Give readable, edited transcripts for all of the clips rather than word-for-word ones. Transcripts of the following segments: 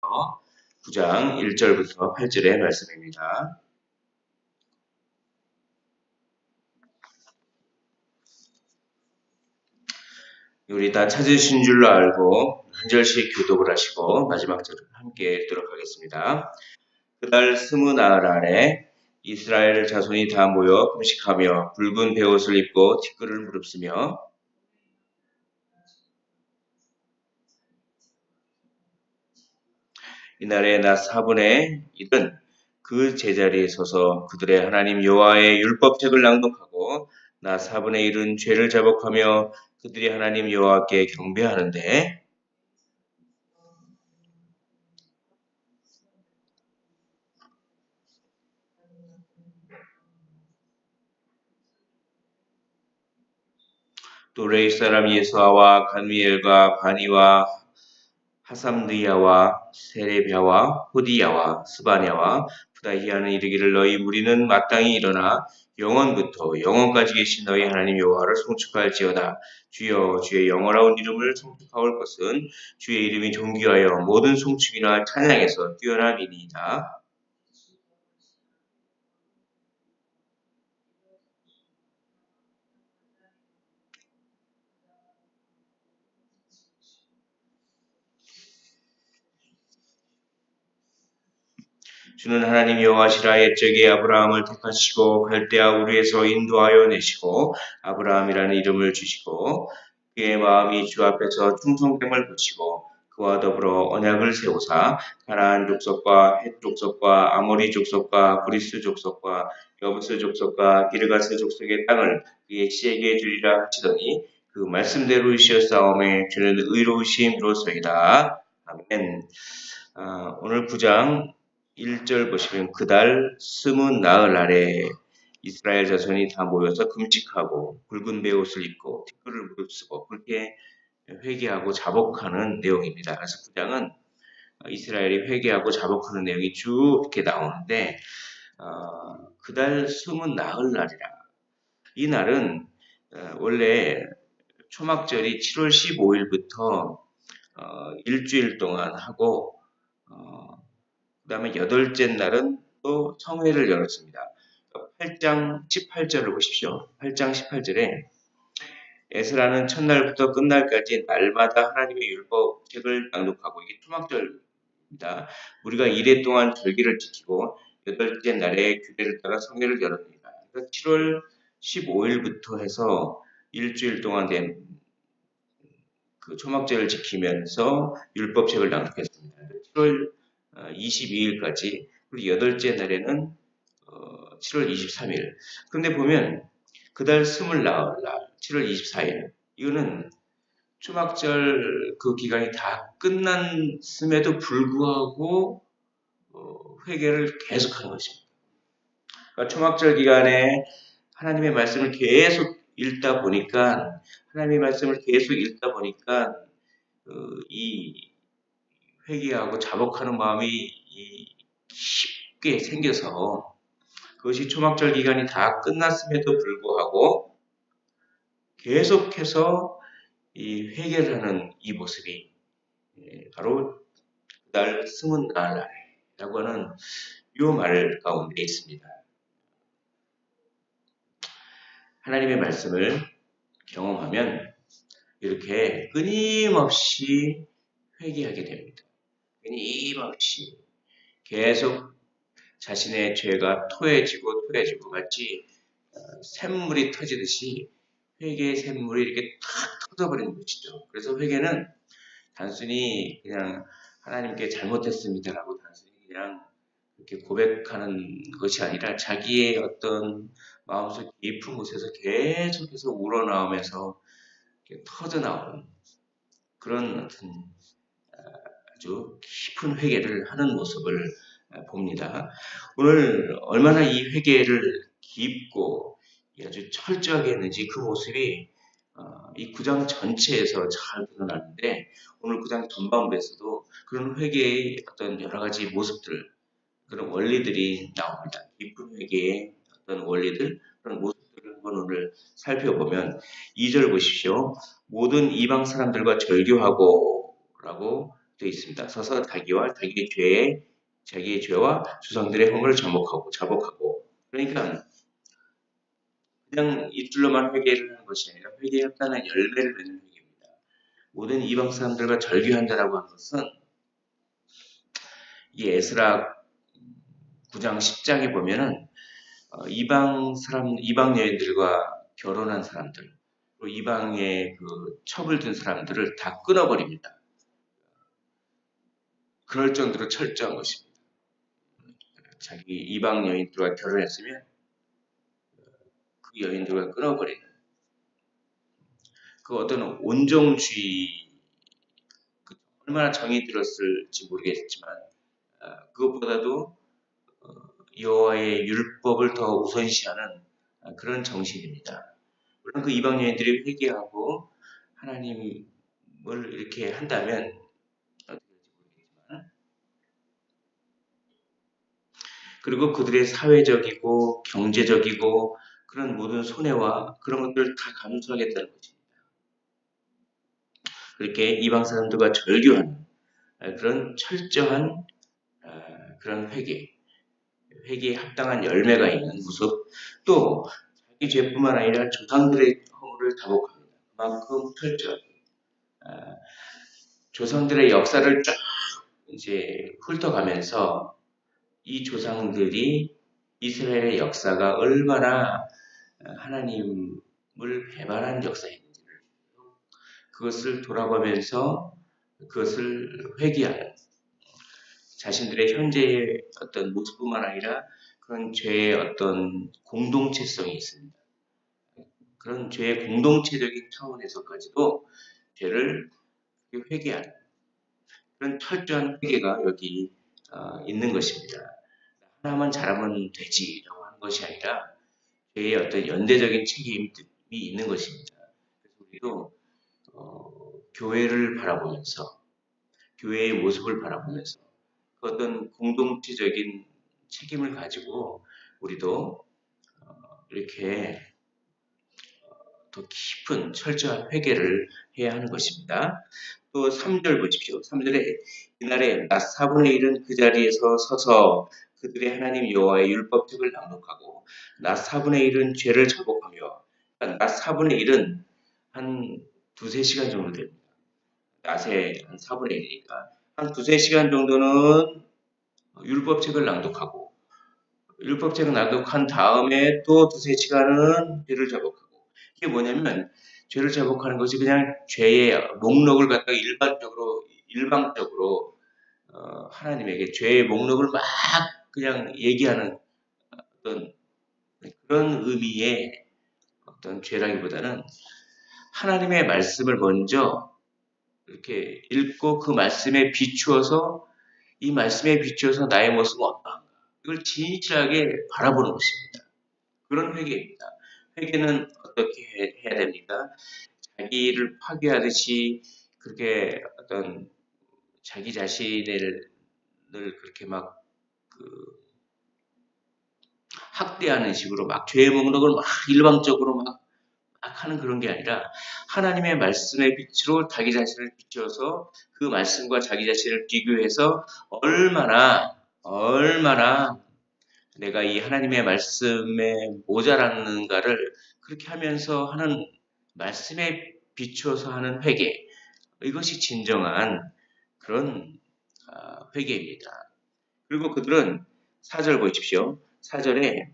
사도행전서 9장 1절부터 8절의 말씀입니다. 우리 다 찾으신 줄로 알고 한 절씩 교독을 하시고 마지막 절을 함께 읽도록 하겠습니다. 그달 스무 나흘 아래 이스라엘 자손이 다 모여 금식하며 붉은 베옷을 입고 티끌을 무릅쓰며 이날에 낮 4분의 1은 그 제자리에 서서 그들의 하나님 여호와의 율법책을 낭독하고 낮 4분의 1은 죄를 자복하며 그들이 하나님 여호와께 경배하는데 또 레위 사람 예수아와 간미엘과 바니와 하삼드야와 세레비아와 호디야와 스바냐와 부다히아는 이르기를 너희 무리는 마땅히 일어나 영원부터 영원까지 계신 너희 하나님 여호와를 송축할지어다. 주여 주의 영원하온 이름을 송축하올 것은 주의 이름이 존귀하여 모든 송축이나 찬양에서 뛰어남이니이다. 주는 하나님 여호와시라. 옛적에 아브라함을 택하시고 갈대아 우르에서 인도하여 내시고 아브라함이라는 이름을 주시고 그의 마음이 주 앞에서 충성됨을 붙이고 그와 더불어 언약을 세우사 가나안 족속과 헷 족속과 아모리 족속과 브리스 족속과 여부스 족속과 기르가스 족속의 땅을 그의 씨에게 주리라 하시더니 그 말씀대로 이시었사오매 주는 의로우심으로소이다. 아멘. 오늘 9장 1절 보시면 그달 스무 나흘 아래 이스라엘 자손이 다 모여서 금식하고 붉은 베옷을 입고 티끌을 무릅쓰고 그렇게 회개하고 자복하는 내용입니다. 그래서 9장은 이스라엘이 회개하고 자복하는 내용이 쭉 이렇게 나오는데 그달 스무 나흘 날이라. 이 날은 원래 초막절이 7월 15일부터 일주일 동안 하고 그 다음에 여덟째 날은 또 성회를 열었습니다. 8장 18절을 보십시오. 8장 18절에 에스라는 첫날부터 끝날까지 날마다 하나님의 율법책을 낭독하고 이게 초막절입니다. 우리가 이래 동안 절기를 지키고 여덟째 날에 규례를 따라 성회를 열었습니다. 그러니까 7월 15일부터 해서 일주일 동안 된 그 초막절을 지키면서 율법책을 낭독했습니다. 7월 22일까지 그리고 여덟째 날에는 7월 23일. 그런데 보면 그달 스물 나흘 날 7월 24일 이거는 초막절 그 기간이 다 끝났음에도 불구하고 회개를 계속하는 것입니다. 그러니까 초막절 기간에 하나님의 말씀을 계속 읽다 보니까 이 회개하고 자복하는 마음이 쉽게 생겨서 그것이 초막절 기간이 다 끝났음에도 불구하고 계속해서 이 회개를 하는 이 모습이 바로 그달 스무 나흘이라고 하는 이 말 가운데 있습니다. 하나님의 말씀을 경험하면 이렇게 끊임없이 회개하게 됩니다. 끊임없이 계속 자신의 죄가 토해지고 마치 샘물이 터지듯이 회개의 샘물이 이렇게 탁 터져버리는 것이죠. 그래서 회개는 단순히 그냥 하나님께 잘못했습니다라고 단순히 그냥 이렇게 고백하는 것이 아니라 자기의 어떤 마음속 깊은 곳에서 계속해서 우러나오면서 터져나오는 그런 어떤 아주 깊은 회개를 하는 모습을 봅니다. 오늘 얼마나 이 회개를 깊고 아주 철저하게 했는지 그 모습이 이 9장 전체에서 잘 드러나는데 오늘 9장 전반부에서도 그런 회개의 어떤 여러 가지 모습들, 그런 원리들이 나옵니다. 깊은 회개의 어떤 원리들, 그런 모습들을 한번 오늘 살펴보면 2절 보십시오. 모든 이방 사람들과 절교하고 라고 되어 있습니다. 서서 자기의 죄와 조상들의 허물을 자복하고. 그러니까 그냥 입술로만 회개를 하는 것이 아니라 회개에 합당한 열매를 맺는 회개입니다. 모든 이방 사람들과 절규한다라고 하는 것은 이 에스라 9장 10장에 보면은 이방 여인들과 결혼한 사람들, 그리고 이방의 그 첩을 든 사람들을 다 끊어버립니다. 그럴 정도로 철저한 것입니다. 자기 이방 여인들과 결혼했으면 그 여인들과 끊어버리는 그 어떤 온정주의, 얼마나 정이 들었을지 모르겠지만 그것보다도 여호와의 율법을 더 우선시하는 그런 정신입니다. 물론 그 이방 여인들이 회개하고 하나님을 이렇게 한다면 어떻게 될지 모르겠지만, 그리고 그들의 사회적이고 경제적이고 그런 모든 손해와 그런 것들을 다 감수하겠다는 것입니다. 그렇게 이방 사람들과 절교하는 그런 철저한 그런 회개에 합당한 열매가 있는 모습, 또 자기 죄뿐만 아니라 조상들의 허물을 다복합니다. 그만큼 철저하게 조상들의 역사를 쫙 이제 훑어가면서 이 조상들이 이스라엘의 역사가 얼마나 하나님을 배반한 역사인지를 그것을 돌아보면서 그것을 회개하는 자신들의 현재의 어떤 모습뿐만 아니라 그런 죄의 어떤 공동체성이 있습니다. 그런 죄의 공동체적인 차원에서까지도 죄를 회개하는 그런 철저한 회개가 여기 있는 것입니다. 하나만 잘하면 되지라고 하는 것이 아니라 죄의 어떤 연대적인 책임이 있는 것입니다. 그래서 우리도 교회를 바라보면서 교회의 모습을 바라보면서 그 어떤 공동체적인 책임을 가지고 우리도 이렇게 더 깊은 철저한 회개를 해야 하는 것입니다. 또 3절 보십시오. 3절에 이날에 낮 4분의 1은 그 자리에서 서서 그들의 하나님 여호와의 율법책을 낭독하고 낮 4분의 1은 죄를 자복하며, 낮 4분의 1은 한 두세 시간 정도 됩니다. 낮에 한 4분의 1이니까 한 두세 시간 정도는 율법책을 낭독하고, 율법책을 낭독한 다음에 또 두세 시간은 죄를 자복하고. 이게 뭐냐면 죄를 자복하는 것이 그냥 죄의 목록을 갖다가 일방적으로 하나님에게 죄의 목록을 막 그냥 얘기하는 어떤 그런 의미의 어떤 죄라기보다는 하나님의 말씀을 먼저 이렇게 읽고 그 말씀에 비추어서 이 말씀에 비추어서 나의 모습은 어떠한가, 이걸 진실하게 바라보는 것입니다. 그런 회개입니다. 회개는 어떻게 해야 됩니까? 자기를 파괴하듯이 그렇게 어떤 자기 자신을 그렇게 막 학대하는 식으로 막 죄의 목록을 막 일방적으로 막 하는 그런 게 아니라 하나님의 말씀의 빛으로 자기 자신을 비추어서 그 말씀과 자기 자신을 비교해서 얼마나 내가 이 하나님의 말씀에 모자랐는가를 그렇게 하면서 하는 말씀에 비추어서 하는 회개, 이것이 진정한 그런 회개입니다. 그리고 그들은 4절 보십시오. 4절에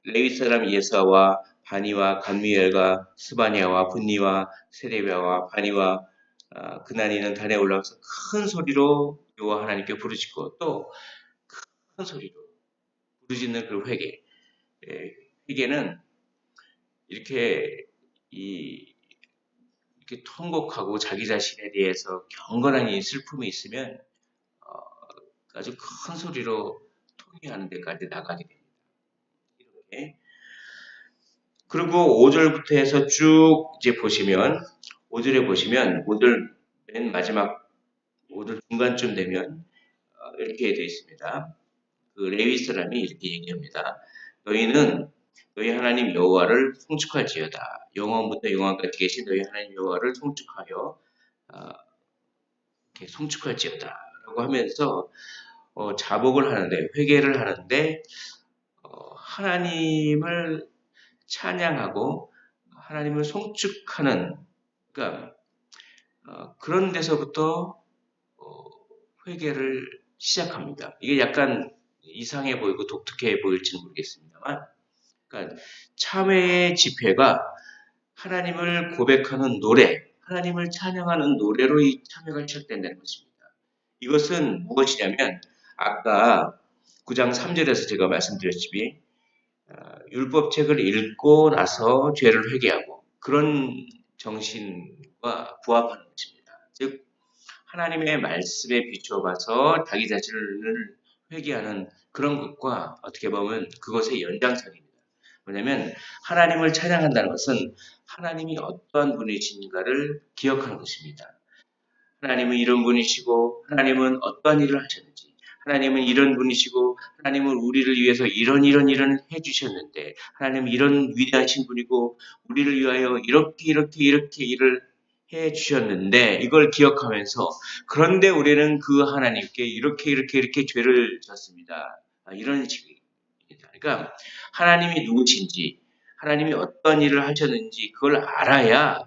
레위 사람 예사와 바니와 감미엘과 스바냐와 분니와 세레비아와 바니와 그나니는 단에 올라가서 큰 소리로 여호와 하나님께 부르짖고, 또 큰 소리로 부르짖는 그 회개. 회개는 이렇게 이렇게 통곡하고 자기 자신에 대해서 경건한 이 슬픔이 있으면 아주 큰 소리로 통회하는 데까지 나가게 됩니다. 이렇게. 그리고 5절부터 해서 쭉 이제 보시면 5절 맨 마지막 5절 중간쯤 되면 이렇게 되어 있습니다. 그 레위 사람이 이렇게 얘기합니다. 너희는 너희 하나님 여호와를 송축할지어다. 영원부터 영원까지 계신 너희 하나님 여호와를 송축하여 이렇게 송축할지어다 라고 하면서 자복을 하는데, 회개를 하는데, 하나님을 찬양하고 하나님을 송축하는, 그러니까 그런 데서부터 회개를 시작합니다. 이게 약간 이상해 보이고 독특해 보일지는 모르겠습니다만, 그러니까 참회의 집회가 하나님을 고백하는 노래, 하나님을 찬양하는 노래로 이 참회가 시작된다는 것입니다. 이것은 무엇이냐면 아까 9장 3절에서 제가 말씀드렸지만 율법책을 읽고 나서 죄를 회개하고 그런 정신과 부합하는 것입니다. 즉 하나님의 말씀에 비추어봐서 자기 자신을 회개하는 그런 것과 어떻게 보면 그것의 연장선입니다. 왜냐하면 하나님을 찬양한다는 것은 하나님이 어떠한 분이신가를 기억하는 것입니다. 하나님은 이런 분이시고 하나님은 어떠한 일을 하셨는지, 하나님은 이런 분이시고 하나님은 우리를 위해서 이런 해주셨는데, 하나님은 이런 위대하신 분이고 우리를 위하여 이렇게 일을 해주셨는데, 이걸 기억하면서 그런데 우리는 그 하나님께 이렇게 죄를 졌습니다. 이런 식입니다. 그러니까 하나님이 누구신지, 하나님이 어떤 일을 하셨는지 그걸 알아야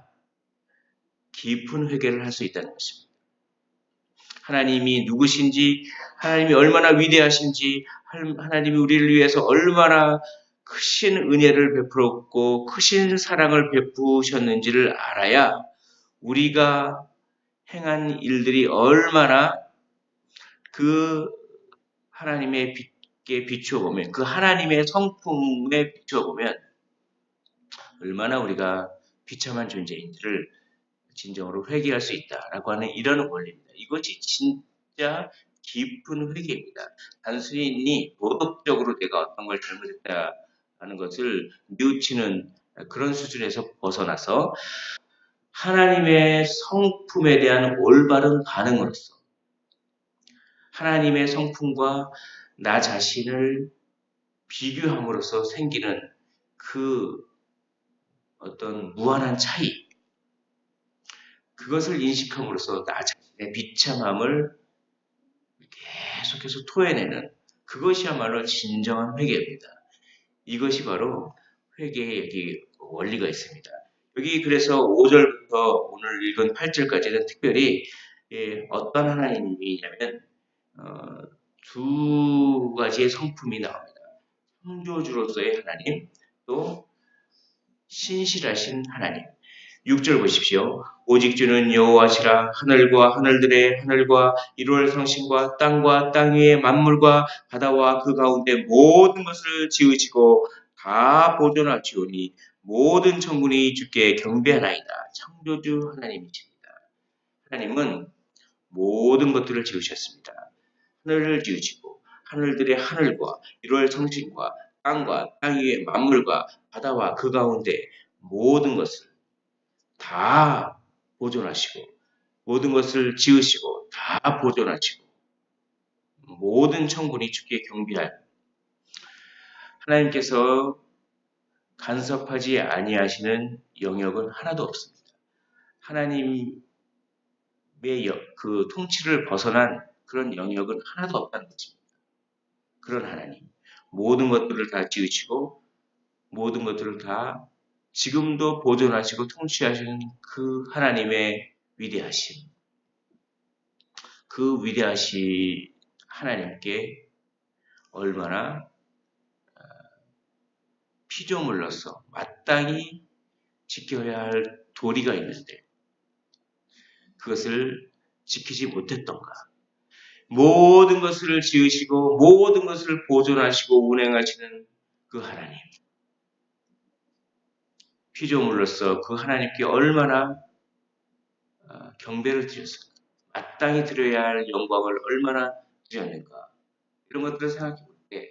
깊은 회개를 할 수 있다는 것입니다. 하나님이 누구신지, 하나님이 얼마나 위대하신지, 하나님이 우리를 위해서 얼마나 크신 은혜를 베풀었고 크신 사랑을 베푸셨는지를 알아야 우리가 행한 일들이 얼마나 그 하나님의 빛에 비추어보면, 그 하나님의 성품에 비추어보면 얼마나 우리가 비참한 존재인지를 진정으로 회개할 수 있다라고 하는 이런 원리입니다. 이것이 진짜 깊은 회개입니다. 단순히 도덕적으로 내가 어떤 걸 잘못했다 하는 것을 뉘우치는 그런 수준에서 벗어나서 하나님의 성품에 대한 올바른 반응으로서 하나님의 성품과 나 자신을 비교함으로써 생기는 그 어떤 무한한 차이, 그것을 인식함으로써 나 자신의 비참함을 계속해서 토해내는 그것이야말로 진정한 회개입니다. 이것이 바로 회개의 여기 원리가 있습니다. 여기 그래서 5절부터 오늘 읽은 8절까지는 특별히 어떤 하나님이냐면 두 가지의 성품이 나옵니다. 창조주로서의 하나님, 또 신실하신 하나님. 6절 보십시오. 오직 주는 여호와시라. 하늘과 하늘들의 하늘과 이루할 성신과 땅 위의 만물과 바다와 그 가운데 모든 것을 지으시고 다 보존하시오니 모든 천군이 주께 경배하나이다. 창조주 하나님이십니다. 하나님은 모든 것들을 지으셨습니다. 하늘을 지으시고 하늘들의 하늘과 이루할 성신과 땅 위의 만물과 바다와 그 가운데 모든 것을 다 보존하시고 모든 것을 지으시고 다 보존하시고 모든 천군이 주께 경배할 하나님께서 간섭하지 아니하시는 영역은 하나도 없습니다. 하나님의 그 통치를 벗어난 그런 영역은 하나도 없다는 것입니다. 그런 하나님, 모든 것들을 다 지으시고 모든 것들을 다 지금도 보존하시고 통치하시는 그 하나님의 위대하심, 그 위대하신 하나님께 얼마나 피조물로서 마땅히 지켜야 할 도리가 있는데 그것을 지키지 못했던가. 모든 것을 지으시고 모든 것을 보존하시고 운행하시는 그 하나님, 피조물로서 그 하나님께 얼마나 경배를 드렸을까, 마땅히 드려야 할 영광을 얼마나 드렸는가, 이런 것들을 생각해 볼 때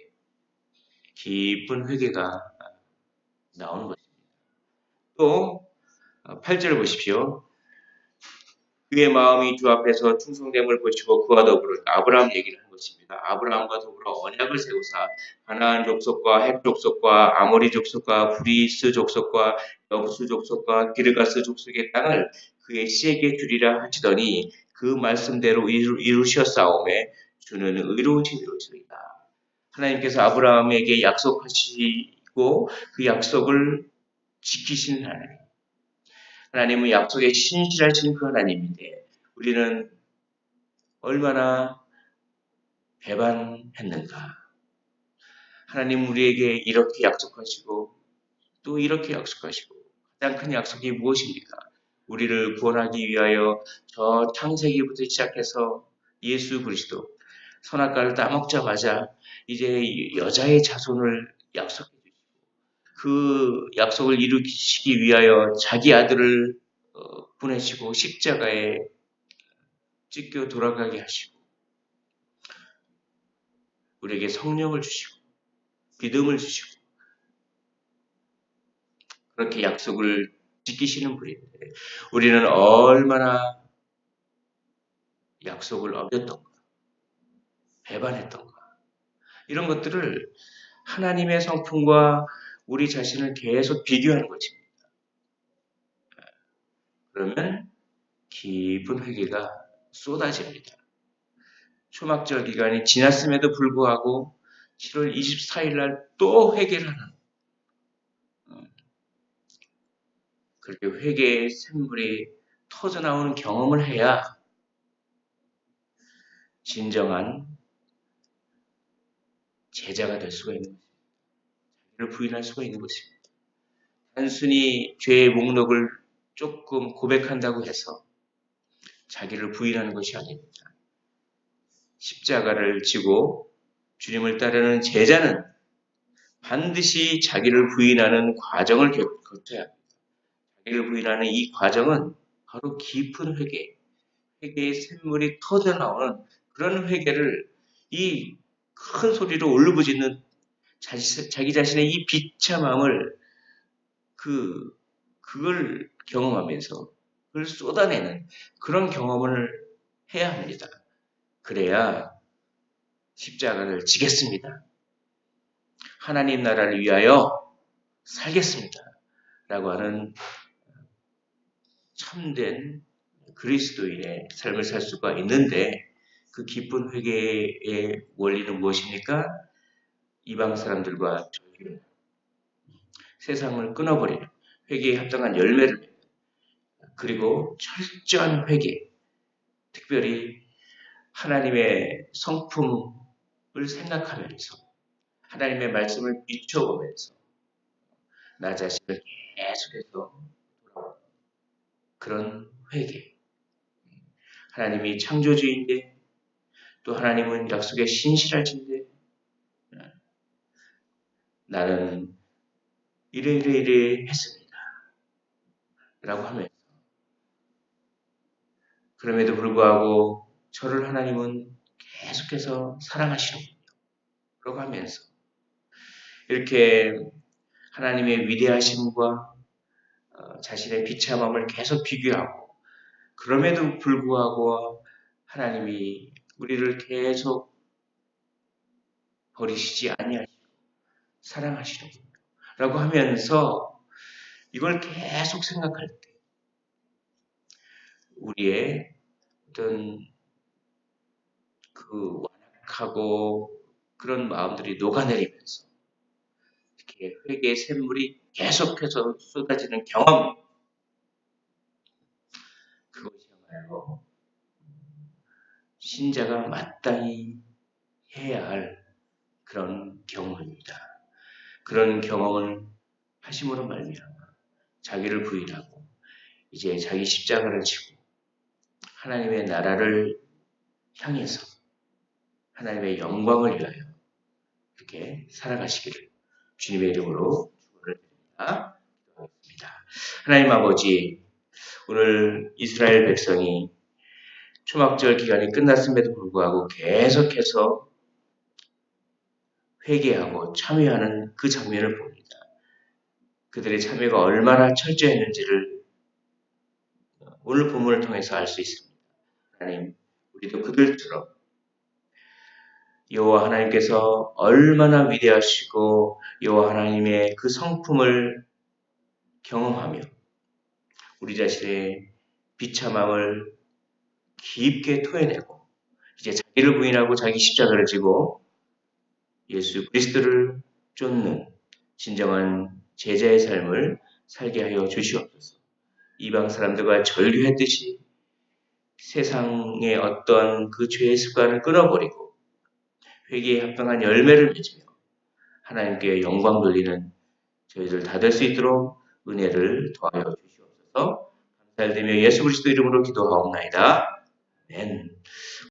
깊은 회개가 나오는 것입니다. 또 8절을 보십시오. 그의 마음이 주 앞에서 충성됨을 보시고 그와 더불어 아브라함 얘기를 한 것입니다. 아브라함과 더불어 언약을 세우사 가나안 족속과 헷 족속과 아모리 족속과 브리스 족속과 여부수 족속과 기르가스 족속의 땅을 그의 씨에게 주리라 하시더니 그 말씀대로 이루셨사오매 주는 의로우신 이로소이다. 하나님께서 아브라함에게 약속하시고 그 약속을 지키신 하나님. 하나님은 약속에 신실하신 그 하나님인데 우리는 얼마나 배반했는가. 하나님 우리에게 이렇게 약속하시고 또 이렇게 약속하시고 가장 큰 약속이 무엇입니까? 우리를 구원하기 위하여 저 창세기부터 시작해서 예수 그리스도 선악과를 따먹자마자 이제 여자의 자손을 약속해 주시고 그 약속을 이루시기 위하여 자기 아들을 보내시고 십자가에 찢겨 돌아가게 하시고 우리에게 성령을 주시고 믿음을 주시고 그렇게 약속을 지키시는 분인데 우리는 얼마나 약속을 어겼던가 배반했던가 이런 것들을 하나님의 성품과 우리 자신을 계속 비교하는 것입니다. 그러면 깊은 회개가 쏟아집니다. 초막절 기간이 지났음에도 불구하고 7월 24일 날 또 회개를 하는 그렇게 회개의 샘물이 터져나오는 경험을 해야 진정한 제자가 될 수가 있는 것입니다. 자기를 부인할 수가 있는 것입니다. 단순히 죄의 목록을 조금 고백한다고 해서 자기를 부인하는 것이 아닙니다. 십자가를 지고 주님을 따르는 제자는 반드시 자기를 부인하는 과정을 거쳐야 합니다. 자기를 부인하는 이 과정은 바로 깊은 회개의 샘물이 터져나오는 그런 회개를 이 큰 소리로 울부짖는 자기 자신의 이 비참함을 그걸 경험하면서 그걸 쏟아내는 그런 경험을 해야 합니다. 그래야 십자가를 지겠습니다. 하나님 나라를 위하여 살겠습니다. 라고 하는 참된 그리스도인의 삶을 살 수가 있는데 그 기쁜 회개의 원리는 무엇입니까? 이방 사람들과 저희를 세상을 끊어버리는 회개에 합당한 열매를 그리고 철저한 회개 특별히 하나님의 성품을 생각하면서 하나님의 말씀을 비춰보면서 나 자신을 계속해서 그런 회개 하나님이 창조주인데 또 하나님은 약속에 신실하신데 나는 이래 했습니다. 라고 하면서 그럼에도 불구하고 저를 하나님은 계속해서 사랑하시는군요. 라고 하면서 이렇게 하나님의 위대하심과 자신의 비참함을 계속 비교하고 그럼에도 불구하고 하나님이 우리를 계속 버리시지 아니하시고 사랑하시는군요. 라고 하면서 이걸 계속 생각할 때 우리의 어떤 그 완악하고 그런 마음들이 녹아내리면서 이렇게 회개의 샘물이 계속해서 쏟아지는 경험 그것이야말로 신자가 마땅히 해야 할 그런 경험입니다. 그런 경험을 하심으로 말미암아 자기를 부인하고 이제 자기 십자가를 지고 하나님의 나라를 향해서 하나님의 영광을 위하여 이렇게 살아가시기를 주님의 이름으로 축원을 드립니다. 기도하겠습니다. 하나님 아버지 오늘 이스라엘 백성이 초막절 기간이 끝났음에도 불구하고 계속해서 회개하고 참여하는 그 장면을 봅니다. 그들의 참여가 얼마나 철저했는지를 오늘 본문을 통해서 알 수 있습니다. 하나님, 우리도 그들처럼 여호와 하나님께서 얼마나 위대하시고 여호와 하나님의 그 성품을 경험하며 우리 자신의 비참함을 깊게 토해내고 이제 자기를 부인하고 자기 십자가를 지고 예수 그리스도를 쫓는 진정한 제자의 삶을 살게 하여 주시옵소서. 이방 사람들과 절교했듯이 세상의 어떤 그 죄의 습관을 끊어버리고 회개에 합당한 열매를 맺으며 하나님께 영광 돌리는 저희들 다 될 수 있도록 은혜를 더하여 주시옵소서. 감사드리며 예수 그리스도 이름으로 기도하옵나이다. 아멘.